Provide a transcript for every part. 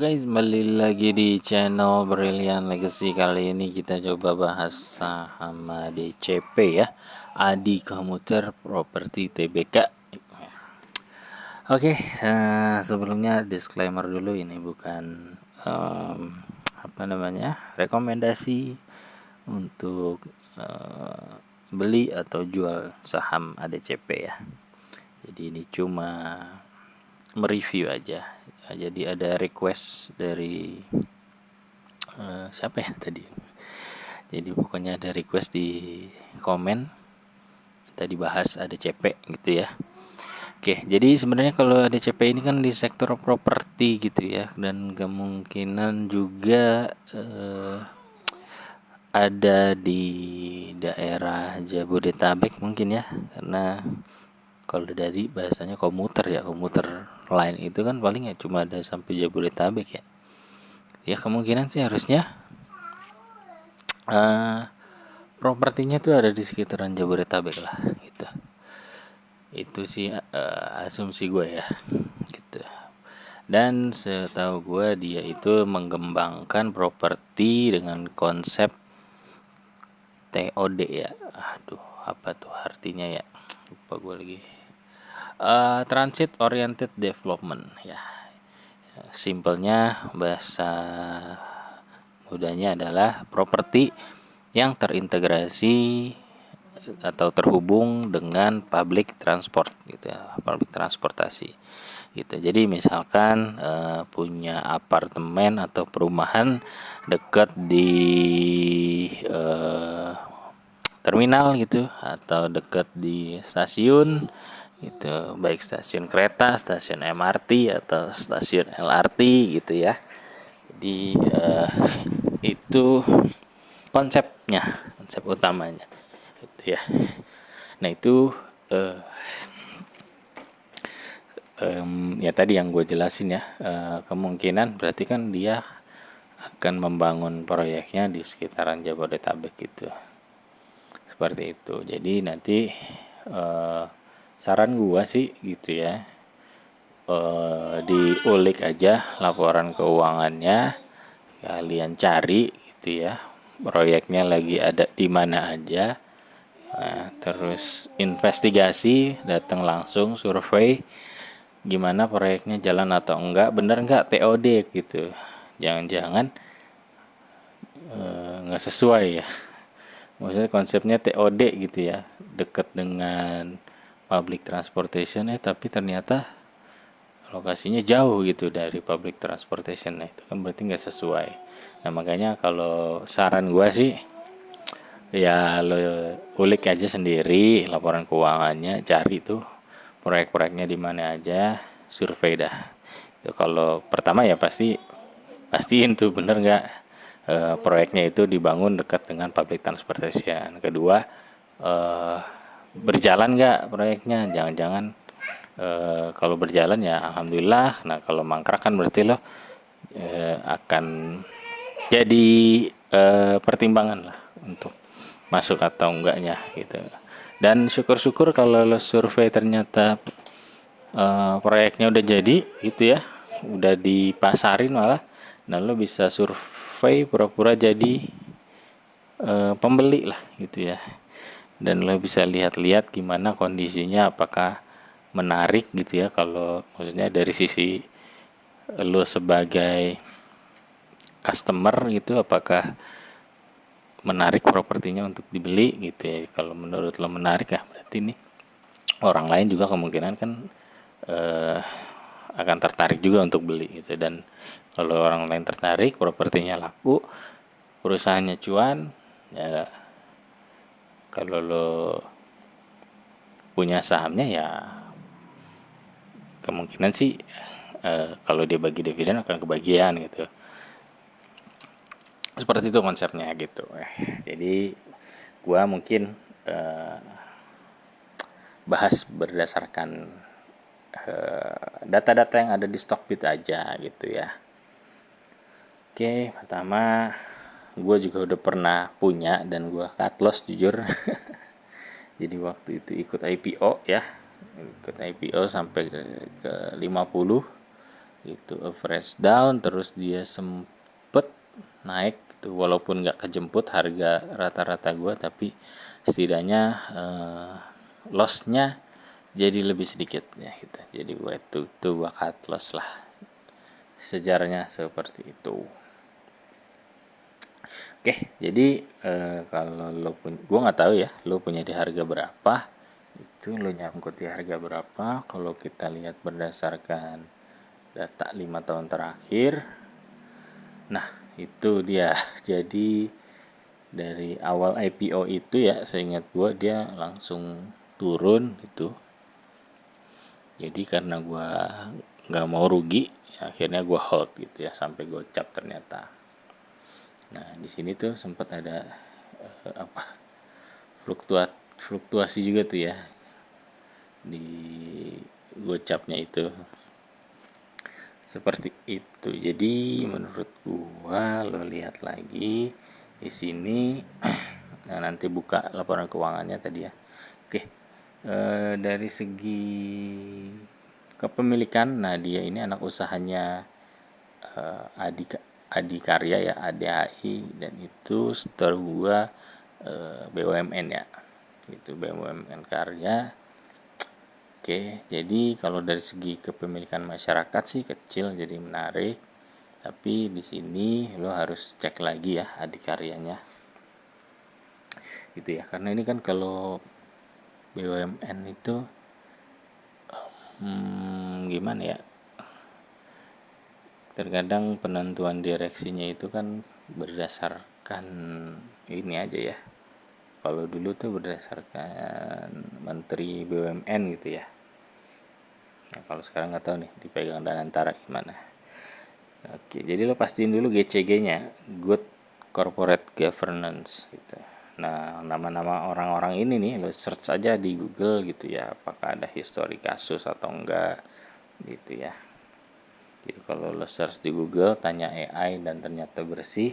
Guys, kembali lagi di channel Brilliant Legacy. Kali ini kita coba bahas saham ADCP ya, Adi Komuter Property Tbk. Oke, sebelumnya disclaimer dulu, ini bukan rekomendasi untuk beli atau jual saham ADCP ya. Jadi ini cuma mereview aja. Jadi ada request dari siapa ya tadi. Jadi pokoknya ada request di komen tadi bahas ADCP gitu ya. Oke, jadi sebenarnya kalau ADCP ini kan di sektor properti gitu ya, dan kemungkinan juga ada di daerah Jabodetabek mungkin ya, karena kalau dari bahasanya komuter ya, komuter lain itu kan paling ya cuma ada sampai Jabodetabek ya. Ya kemungkinan sih harusnya propertinya tuh ada di sekitaran Jabodetabek lah gitu. Itu sih asumsi gue ya gitu. Dan setahu gue dia itu mengembangkan properti dengan konsep TOD ya. Aduh, apa tuh artinya ya? Lupa gue lagi. Transit Oriented Development ya. Simpelnya bahasa mudahnya adalah properti yang terintegrasi atau terhubung dengan public transport gitu ya, public transportasi gitu. Jadi misalkan punya apartemen atau perumahan dekat di terminal gitu, atau dekat di stasiun gitu, baik stasiun kereta, stasiun MRT atau stasiun LRT gitu ya. Jadi itu konsepnya, konsep utamanya gitu ya. Nah itu ya tadi yang gue jelasin ya, kemungkinan berarti kan dia akan membangun proyeknya di sekitaran Jabodetabek gitu, seperti itu. Jadi nanti saran gue sih gitu ya, diulik aja laporan keuangannya, kalian cari gitu ya, proyeknya lagi ada di mana aja. Nah, terus investigasi, datang langsung survei gimana proyeknya, jalan atau enggak, bener enggak TOD gitu. Jangan-jangan nggak sesuai ya. Maksudnya konsepnya TOD gitu ya, deket dengan public transportation ya, tapi ternyata lokasinya jauh gitu dari public transportation. Nah itu kan berarti nggak sesuai. Nah makanya kalau saran gua sih, ya lo ulik aja sendiri laporan keuangannya, cari tuh proyek-proyeknya di mana aja, survei dah. Itu kalau pertama ya pastiin tuh bener nggak proyeknya itu dibangun dekat dengan public transportation. Kedua, berjalan nggak proyeknya, jangan-jangan kalau berjalan ya alhamdulillah. Nah kalau mangkrak kan berarti lo akan jadi pertimbangan lah untuk masuk atau enggaknya gitu. Dan syukur-syukur kalau lo survei ternyata proyeknya udah jadi gitu ya, udah dipasarin malah. Nah lo bisa survei pura-pura jadi pembeli lah gitu ya, dan lo bisa lihat-lihat gimana kondisinya, apakah menarik gitu ya. Kalau maksudnya dari sisi lo sebagai customer gitu, apakah menarik propertinya untuk dibeli gitu ya. Kalau menurut lo menarik ya, berarti nih orang lain juga kemungkinan kan akan tertarik juga untuk beli gitu. Dan kalau orang lain tertarik, propertinya laku, perusahaannya cuan ya, kalau lo punya sahamnya ya kemungkinan sih kalau dia bagi dividen akan kebagian gitu. Seperti itu konsepnya gitu. Jadi gua mungkin bahas berdasarkan data-data yang ada di Stockbit aja gitu ya. Oke, pertama gue juga udah pernah punya dan gue cut loss jujur. Jadi waktu itu ikut IPO ya, ikut IPO sampai ke 50. itu average down, terus dia sempet naik gitu, walaupun nggak kejemput harga rata-rata gua, tapi setidaknya lossnya jadi lebih sedikit ya gitu. Jadi gua itu gua cut loss lah, sejarahnya seperti itu. Oke, jadi kalau lo gua nggak tahu ya, lo punya di harga berapa, itu lo nyangkut di harga berapa. Kalau kita lihat berdasarkan data 5 tahun terakhir, nah itu dia. Jadi dari awal IPO itu ya, seingat gua dia langsung turun itu. Jadi karena gua nggak mau rugi, akhirnya gua hold gitu ya sampai gocap ternyata. Nah di sini tuh sempat ada apa, fluktuasi juga tuh ya di gocapnya itu, seperti itu. Jadi menurut gua lo lihat lagi di sini. Nah, nanti buka laporan keuangannya tadi ya. Oke, dari segi kepemilikan, nah dia ini anak usahanya Adi Adikarya ya, ADHI, dan itu setahu gua BUMN ya, itu BUMN Karya. Oke, jadi kalau dari segi kepemilikan masyarakat sih kecil, jadi menarik. Tapi di sini lo harus cek lagi ya adikaryanya. Gitu ya. Karena ini kan kalau BUMN itu gimana ya? Terkadang penentuan direksinya itu kan berdasarkan ini aja ya. Kalau dulu tuh berdasarkan Menteri BUMN gitu ya. Nah, kalau sekarang nggak tahu nih dipegang Danantara gimana. Oke, jadi lo pastiin dulu GCG-nya, Good Corporate Governance gitu. Nah, nama-nama orang-orang ini nih lo search aja di Google gitu ya, apakah ada histori kasus atau enggak gitu ya. Jadi kalau lo search di Google, tanya AI dan ternyata bersih,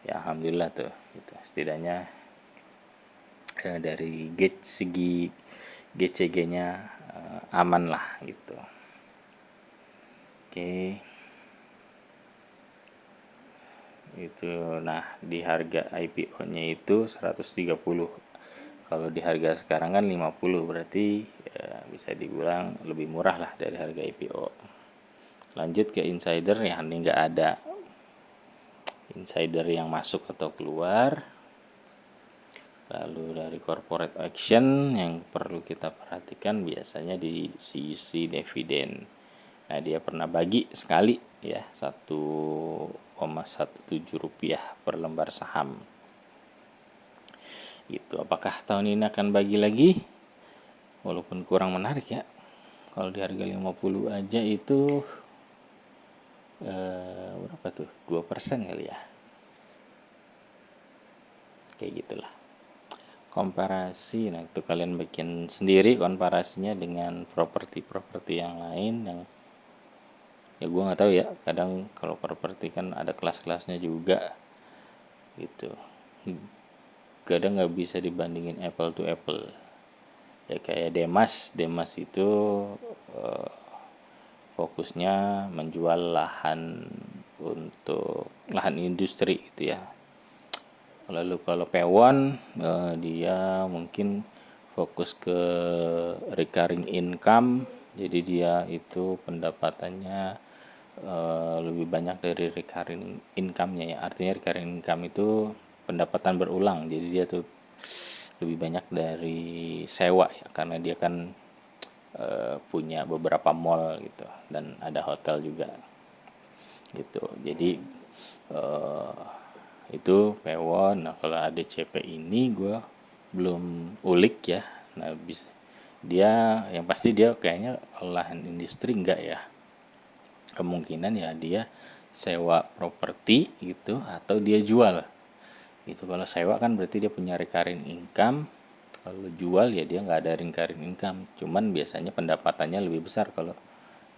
ya alhamdulillah tuh gitu. Setidaknya dari segi GCG-nya aman lah gitu. Oke. Itu nah di harga IPO-nya itu 130. Kalau di harga sekarang kan 50, berarti ya bisa dibilang lebih murah lah dari harga IPO. Lanjut ke insider ya, ini nggak ada insider yang masuk atau keluar. Lalu dari corporate action yang perlu kita perhatikan biasanya di sisi dividen. Nah dia pernah bagi sekali ya, 1,17 rupiah per lembar saham. Gitu. Apakah tahun ini akan bagi lagi? Walaupun kurang menarik ya. Kalau di harga 50 aja itu berapa tuh? 2% kali ya. Kayak gitulah. Komparasi, nah itu kalian bikin sendiri komparasinya dengan properti-properti yang lain yang ya gue nggak tahu ya. Kadang kalau properti kan ada kelas-kelasnya juga gitu. Kadang nggak bisa dibandingin apple to apple. Ya kayak Demas itu fokusnya menjual lahan untuk lahan industri gitu ya. Lalu kalau Pewon dia mungkin fokus ke recurring income, jadi dia itu pendapatannya lebih banyak dari recurring income-nya ya. Artinya recurring income itu pendapatan berulang, jadi dia tuh lebih banyak dari sewa ya, karena dia kan punya beberapa mall gitu dan ada hotel juga gitu. Jadi itu Pewon. Nah kalau ADCP ini gue belum ulik ya. Nah bisa dia yang pasti dia kayaknya lahan industri enggak ya, kemungkinan ya dia sewa properti gitu atau dia jual gitu. Kalau sewa kan berarti dia punya recurring income, kalau jual ya dia nggak ada recurring income, cuman biasanya pendapatannya lebih besar kalau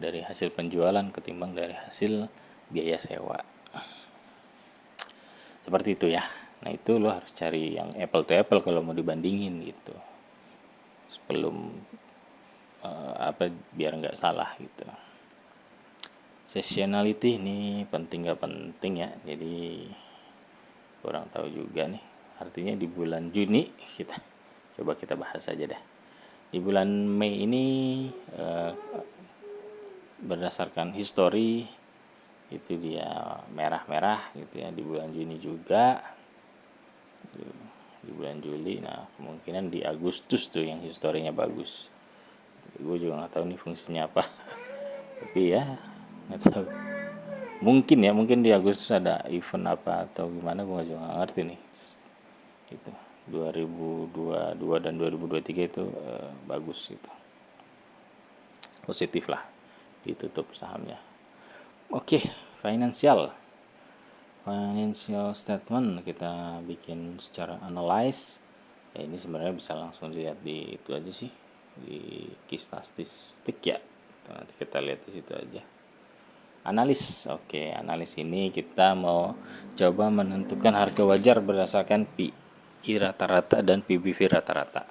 dari hasil penjualan ketimbang dari hasil biaya sewa. Seperti itu ya. Nah itu lo harus cari yang apple to apple kalau mau dibandingin gitu, sebelum apa biar nggak salah gitu. Seasonality ini penting gak penting ya, jadi kurang tahu juga nih. Artinya di bulan Juni kita bahas aja deh. Di bulan Mei ini eh, berdasarkan histori itu dia merah-merah gitu ya. Di bulan Juni juga, di bulan Juli. Nah, kemungkinan di Agustus tuh yang historinya bagus. Gue juga nggak tahu nih fungsinya apa. Tapi ya nggak tahu. Mungkin di Agustus ada event apa atau gimana, gue juga nggak ngerti nih. Gitu. 2022 dan 2023 itu bagus gitu. Positif lah ditutup sahamnya. Oke, financial statement kita bikin secara analyze. Ya ini sebenarnya bisa langsung dilihat di itu aja sih, di key statistik ya. Nanti kita lihat di situ aja. Analis. Oke, analis ini kita mau coba menentukan harga wajar berdasarkan PI rata-rata dan PBV rata-rata.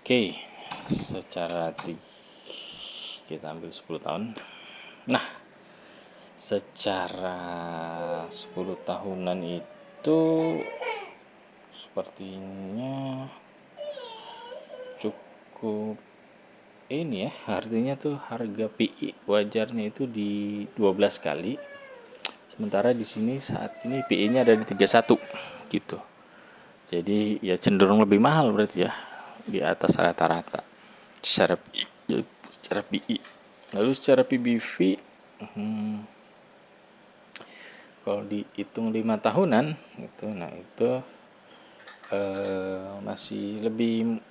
Oke, secara kita ambil 10 tahun. Nah, secara 10 tahunan itu sepertinya cukup ini ya, artinya tuh harga PI wajarnya itu di 12 kali. Sementara di sini saat ini PI-nya ada di 31 gitu. Jadi ya cenderung lebih mahal berarti ya, di atas rata-rata secara PI. Lalu secara PBV kalau dihitung 5 tahunan itu, nah itu masih lebih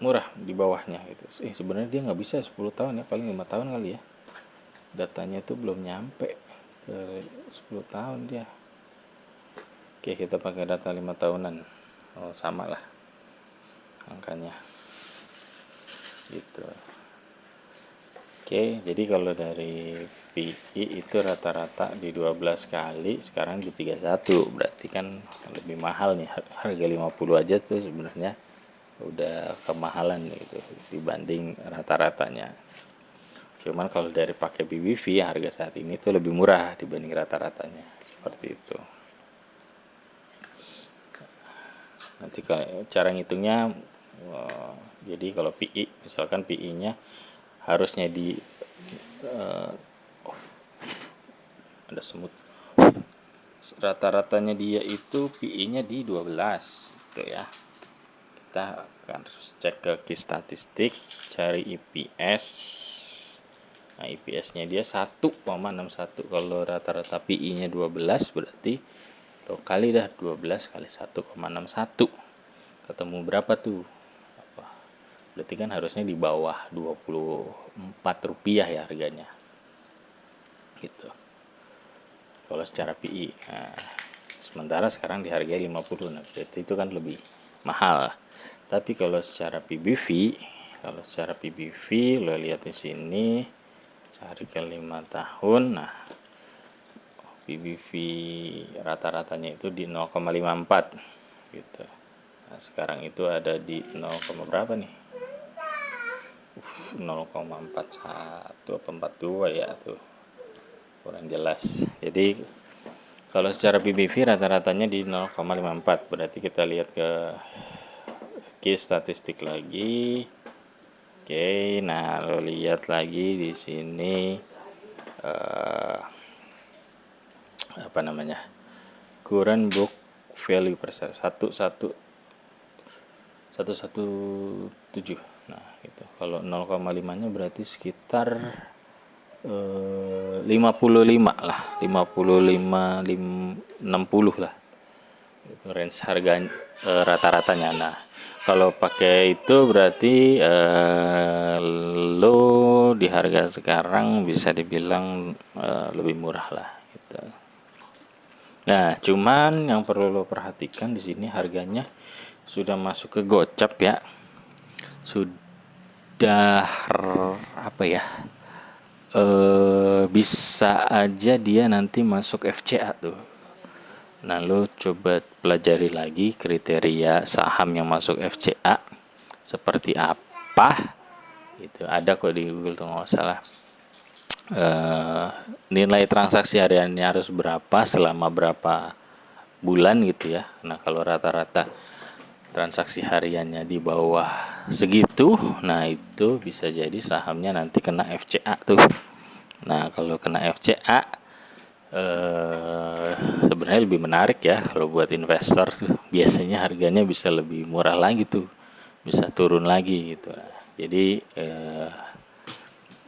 murah di bawahnya gitu. Sebenarnya dia nggak bisa 10 tahun ya, paling 5 tahun kali ya. Datanya itu belum nyampe ke 10 tahun dia. Oke, kita pakai data 5 tahunan. Oh, sama lah angkanya. Gitu. Oke, jadi kalau dari PI itu rata-rata di 12 kali, sekarang di 31. Berarti kan lebih mahal nih. Harga 50 aja tuh sebenarnya udah kemahalan gitu dibanding rata-ratanya. Cuman kalau dari pakai PBV harga saat ini tuh lebih murah dibanding rata-ratanya, seperti itu. Nanti kalau cara ngitungnya, jadi kalau PI misalkan PI-nya harusnya di ada semut, rata-ratanya dia itu PI-nya di 12 gitu ya. Kita akan cek ke key statistik, cari EPS. Nah, EPS-nya dia 1,61. Kalau rata-rata PI-nya 12 berarti lo kali dah 12 kali 1,61. Ketemu berapa tuh? Berarti kan harusnya di bawah 24 rupiah ya harganya. Gitu. Kalau secara PI. Nah, sementara sekarang dihargai 50. Nah, berarti itu kan lebih mahal. Tapi kalau secara PBV lo lihat di sini cari ke 5 tahun. Nah, PBV rata-ratanya itu di 0,54 gitu. Nah, sekarang itu ada di 0, berapa nih? 0,41 apa 42 ya tuh. Kurang jelas. Jadi kalau secara PBV rata-ratanya di 0,54. Berarti kita lihat ke key statistik lagi. Oke, nah lo lihat lagi di sini apa namanya? Current book value per share 117. Nah, gitu. Kalau 0,5-nya berarti sekitar 55 lah, 55 60 lah. Itu range harga rata-ratanya. Nah, kalau pakai itu berarti lo di harga sekarang bisa dibilang lebih murah lah gitu. Nah, cuman yang perlu lo perhatikan di sini harganya sudah masuk ke gocap ya. Sudah apa ya? Bisa aja dia nanti masuk FCA tuh. Nah, lo coba pelajari lagi kriteria saham yang masuk FCA seperti apa. Itu ada kok di Google tuh nggak salah. eh, nilai transaksi hariannya harus berapa selama berapa bulan gitu ya. Nah, kalau rata-rata transaksi hariannya di bawah segitu, nah itu bisa jadi sahamnya nanti kena FCA tuh. Nah, kalau kena FCA sebenarnya lebih menarik ya kalau buat investor tuh. Biasanya harganya bisa lebih murah lagi tuh. Bisa turun lagi gitu. Nah, jadi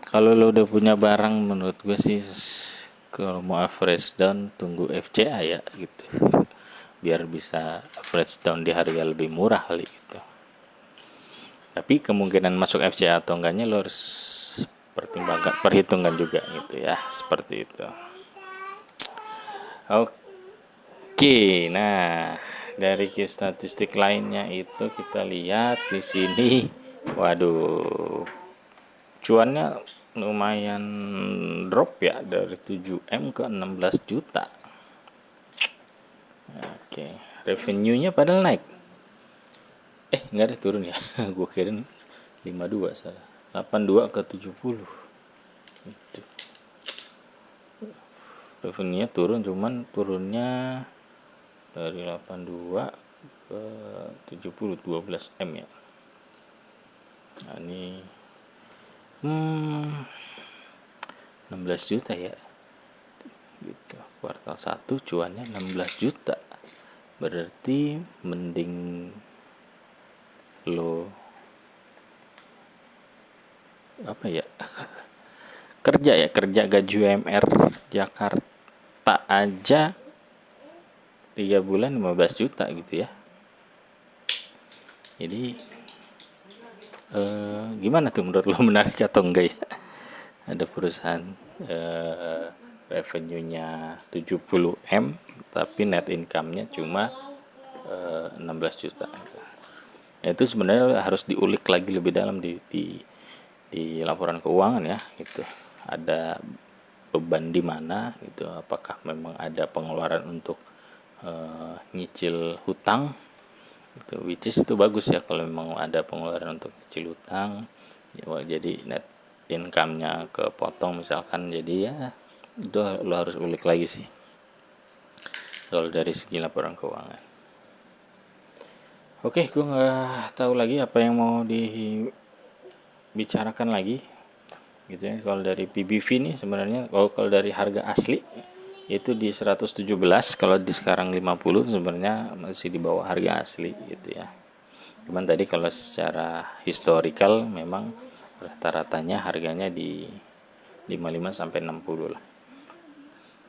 kalau lo udah punya barang menurut gue sih kalau mau average down tunggu FCA ya gitu. Biar bisa average down di harga lebih murah kali gitu. Tapi kemungkinan masuk FCA atau enggaknya lo harus perhitungkan juga gitu ya, seperti itu. Oke, nah dari statistik lainnya itu kita lihat di sini, waduh, cuannya lumayan drop ya dari 7M ke 16 juta. Oke, revenue-nya padahal naik. Enggak ada turun ya. Gue kirain 52 salah. 82 ke 70. Itu. Revenue-nya turun cuman turunnya dari 82 ke 70 12M ya. Nah, ini 16 juta ya. Gitu. Kuartal 1 cuannya 16 juta. Berarti mending lo apa ya? kerja gaji UMR Jakarta aja 3 bulan 15 juta gitu ya. Jadi gimana tuh menurut lo, menarik atau enggak ya? Ada perusahaan revenue-nya 70M tapi net income-nya cuma 16 juta gitu. Itu sebenarnya harus diulik lagi lebih dalam di laporan keuangan ya gitu. Ada beban di mana gitu, apakah memang ada pengeluaran untuk nyicil hutang itu, which is itu bagus ya kalau memang ada pengeluaran untuk nyicil hutang ya, jadi net income-nya kepotong misalkan, jadi ya itu lo harus ulik lagi sih kalau dari segi laporan keuangan. Oke, gue nggak tahu lagi apa yang mau dibicarakan lagi gitu ya. Kalau dari PBV nih sebenarnya kalau dari harga asli itu di 117, kalau di sekarang 50 sebenarnya masih di bawah harga asli gitu ya. Cuman tadi kalau secara historical memang rata-ratanya harganya di 55 sampai 60 lah.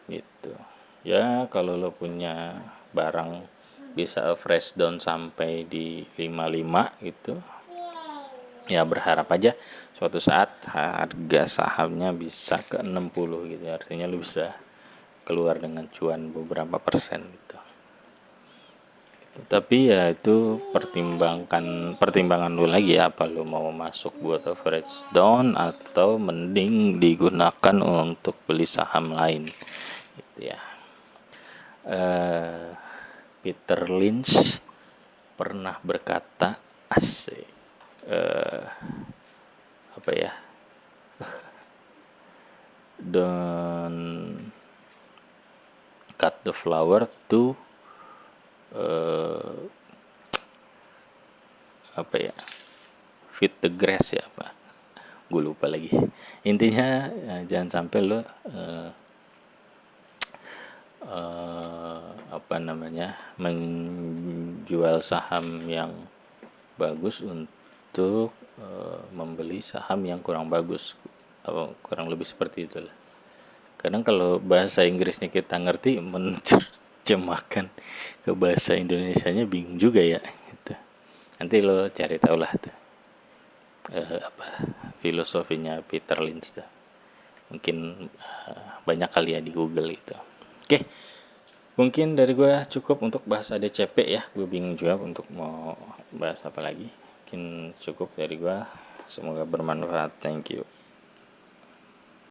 Gitu. Ya, kalau lo punya barang bisa fresh down sampai di 55 gitu. Ya berharap aja suatu saat harga sahamnya bisa ke 60 gitu. Artinya lo bisa keluar dengan cuan beberapa persen gitu. Tapi ya itu pertimbangan lu lagi ya, apa lu mau masuk buat average down atau mending digunakan untuk beli saham lain gitu ya. Peter Lynch pernah berkata asik apa ya, don't cut the flower to apa ya, feed the grass ya, apa gue lupa lagi intinya. Jangan sampai lo apa namanya, menjual saham yang bagus untuk membeli saham yang kurang bagus, kurang lebih seperti itulah. Kadang kalau bahasa Inggrisnya kita ngerti, menerjemahkan ke bahasa Indonesianya bingung juga ya gitu. Nanti lo cari tahu lah tuh apa filosofinya Peter Lynch tuh. Mungkin banyak kali ya di Google itu. Oke, mungkin dari gue cukup untuk bahas ADCP ya. Gue bingung juga untuk mau bahas apa lagi. Mungkin cukup dari gue. Semoga bermanfaat. Thank you.